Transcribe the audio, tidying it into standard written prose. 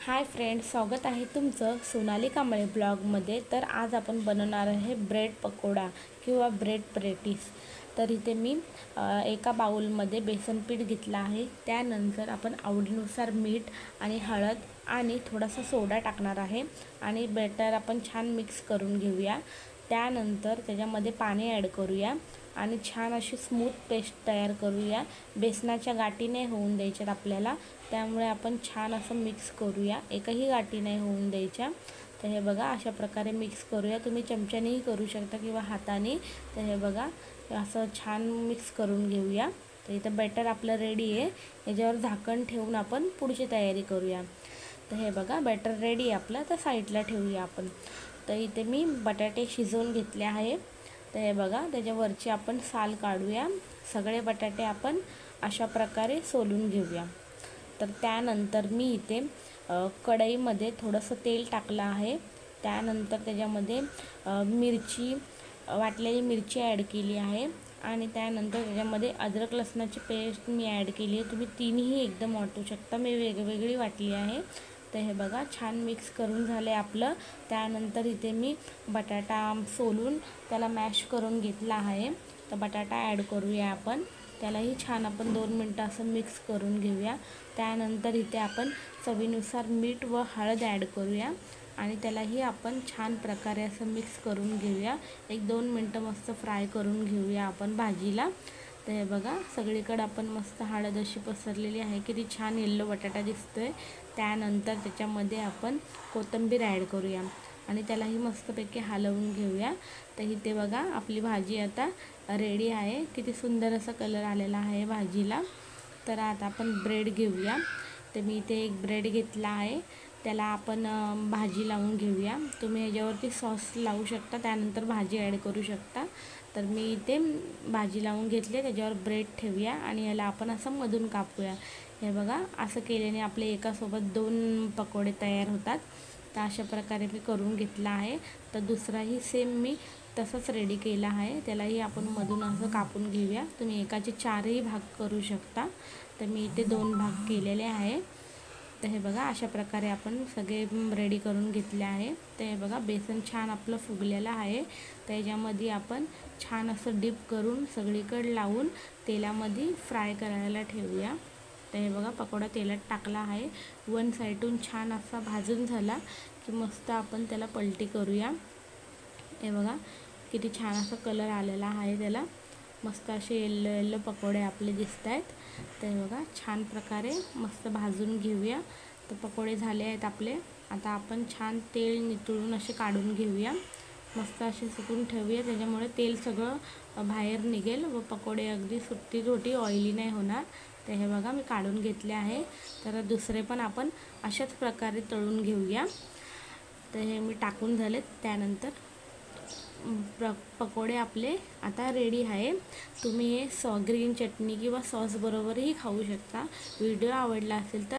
Hi friends, स्वागत आहे तुमचं सोनाली कांबळे ब्लॉगमध्ये। तर आज आपण बनवणार आहे ब्रेड पकोडा किंवा ब्रेड पॅटीस। तर इथे मी एका बाउलमध्ये बेसन पीठ घेतलं आहे। त्यानंतर आपण आवडीनुसार मीठ आणि हळद आणि थोडासा सोडा टाकणार आहे आणि बॅटर आपण छान मिक्स करून घेऊया। त्यानंतर त्याच्यामध्ये पाणी ॲड करूया आणि छान अशी स्मूथ पेस्ट तयार करूया। बेसनाच्या गाठी नाही होऊन द्यायच्यात आपल्याला, त्यामुळे आपण छान असं मिक्स करूया, एकही गाठी नाही होऊन द्यायच्या। तर हे बघा अशा प्रकारे मिक्स करूया। तुम्ही चमच्यानेही करू शकता किंवा हाताने। तर हे बघा असं छान मिक्स करून घेऊया। तर इथं बॅटर आपलं रेडी आहे। याच्यावर झाकण ठेवून आपण पुढची तयारी करूया। तर हे बघा बॅटर रेडी आहे आपलं, तर साईडला ठेवूया आपण। तर इथे मी बटाटे शिजवून घेतले आहे। तर हे बघा त्याच्यावरची आपण साल काढूया। सगळे बटाटे आपण अशा प्रकारे सोलून घेऊया। तर त्यानंतर मी इथे कढईमध्ये थोडंसं तेल टाकलं आहे। त्यानंतर त्याच्यामध्ये मिरची, वाटलेली मिरची ॲड केली आहे आणि त्यानंतर त्याच्यामध्ये अद्रक लसणाची पेस्ट मी ॲड केली आहे। तुम्ही तिन्ही एकदम वाटू शकता, मी वेगवेगळी वाटली आहे। तर हे बघा छान मिक्स करून झाले आपलं। त्यानंतर इथे मी बटाटा सोलून त्याला मॅश करून घेतला आहे। तर बटाटा ॲड करूया आपण, त्यालाही छान आपण 2 मिनटं असं मिक्स करून घेऊया। त्यानंतर इथे आपण चवीनुसार मीठ व हळद ॲड करूया आणि त्यालाही आपण छान प्रकारे असं मिक्स करून घेऊया। 1-2 मिनटं मस्त फ्राय करून घेऊया आपण भाजीला। तर हे बघा सगळीकडे आपण मस्त हळद अशी पसरलेली आहे, किती छान येल्लो बटाटा दिसतोय। त्यानंतर त्याच्यामध्ये आपण कोथिंबीर ॲड करूया आणि त्यालाही मस्तपैकी हलवून घेऊया। तर इथे बघा आपली भाजी आता रेडी आहे, किती सुंदर असा कलर आलेला आहे भाजीला। तर आता आपण ब्रेड घेऊया। तर मी इथे एक ब्रेड घेतला आहे, त्याला आपण भाजी लावून घेऊया। तुम्ही ह्याच्यावरती सॉस लावू शकता, त्यानंतर भाजी ॲड करू शकता। तर मी इथे भाजी लावून घेतली, त्याच्यावर ब्रेड ठेवूया आणि याला आपण असं मधून कापूया। हे बघा असं केल्याने आपले एकासोबत 2 पकोडे तयार होतात। तर अशा प्रकारे मी करून घेतला आहे। तर दुसराही सेम मी तसंच रेडी केला आहे, त्यालाही आपण मधून असं कापून घेऊया। तुम्ही एकाचे 4ही भाग करू शकता। तर मी इथे 2 भाग केलेले आहे। तर हे बघा अशा प्रकारे आपण सगळे रेडी करून घेतले आहे। तर हे बघा बेसन छान आपलं फुगलेलं आहे। त्याच्यामध्ये आपण छान असं डिप करून सगळीकडे लावून तेलामध्ये फ्राय करायला ठेवूया। तर हे बघा पकोडा तेलात टाकला आहे, वन साईडून छान असा भाजून झाला की मस्त आपण त्याला पलटी करूया। हे बघा किती छान असा कलर आलेला आहे त्याला, मस्त असे येल्लो येल्लो पकोडे आपले दिसत आहेत। तर हे बघा छान प्रकारे मस्त भाजून घेऊया। तर पकोडे झाले आहेत आपले। आता आपण छान तेल नितळून असे काढून घेऊया, मस्त असे सुकून ठेवूया, त्याच्यामुळे तेल सगळं बाहेर निघेल व पकोडे अगदी सुट्टी रोटी ऑइली नाही होणार। तर हे बघा मी काढून घेतले आहे। तर दुसरे पण आपण अशाच प्रकारे तळून घेऊया। तर हे मी टाकून झालेत। त्यानंतर पकोडे आपले आता रेडी आहे। तुम्ही हे ग्रीन चटणी किंवा सॉस बरोबरही खाऊ शकता। व्हिडिओ आवडला असेल तर